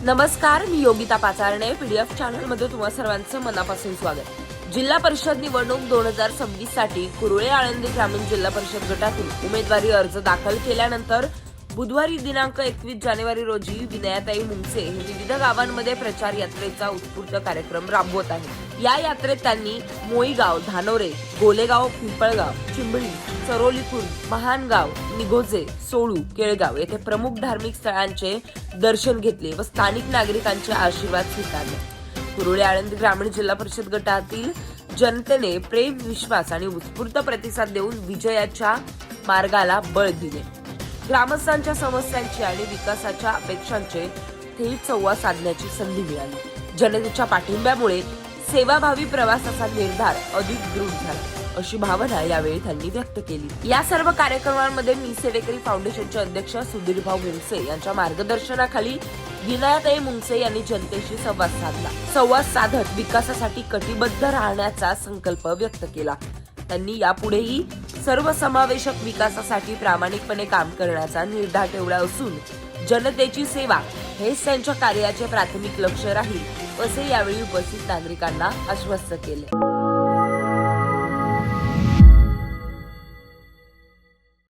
नमस्कार, मी Yogita Pacharne. PDF channel मध्ये तुम्हा सर्वांचं मनापासून स्वागत. जिल्हा परिषद निवडणूक 2026 साठी कुरुळे आळंदी ग्रामीण जिल्हा परिषद गटातून उमेदवारी अर्ज दाखल केल्यानंतर बुधवारी दिनांक 21 जानेवारी रोजी विनयाताई मुंगसे हे विविध गावांमध्ये प्रचार यात्रेचा उत्स्फूर्त कार्यक्रम राबवत आहेत. या यात्रेत त्यांनी मोईगाव, धानोरे, गोलेगाव, पिंपळगाव, चिंबळी, चरोलीखुर्द, महानगाव, निघोजे, सोळू, केळगाव येथे प्रमुख धार्मिक स्थळांचे दर्शन घेतले व स्थानिक नागरिकांचे आशीर्वाद स्वीकारले. कुरुळे आळंदी ग्रामीण जिल्हा परिषद गटातील जनतेने प्रेम, विश्वास आणि उत्स्फूर्त प्रतिसाद देऊन विजयाच्या मार्गाला बळ दिले. ग्रामस्थांच्या समस्यांची आणि विकासाच्या अपेक्षांचे थेट संवाद साधण्याची संधी मिळाली. जनतेच्या पाठिंब्यामुळे सेवाभावी प्रवासाचा निर्धार अधिक दृढ झाला, अशी भावना यावेळी त्यांनी व्यक्त केली. या सर्व कार्यक्रमांमध्ये मी सेडेकरी फाउंडेशनचे अध्यक्ष सुधीरभाऊ मुंगसे यांच्या मार्गदर्शनाखाली विनयाताई मुंगसे यांनी जनतेशी संवाद साधला. संवाद साधत विकासासाठी कटिबद्ध राहण्याचा संकल्प व्यक्त केला. त्यांनी यापुढेही सर्वसमावेशक विकासासाठी प्रामाणिकपणे काम करण्याचा निर्धार ठेवला असून जनतेची सेवा हेच त्यांच्या कार्याचे प्राथमिक लक्ष्य राहील, असे यावेळी उपस्थित नागरिकांना आश्वस्त केले.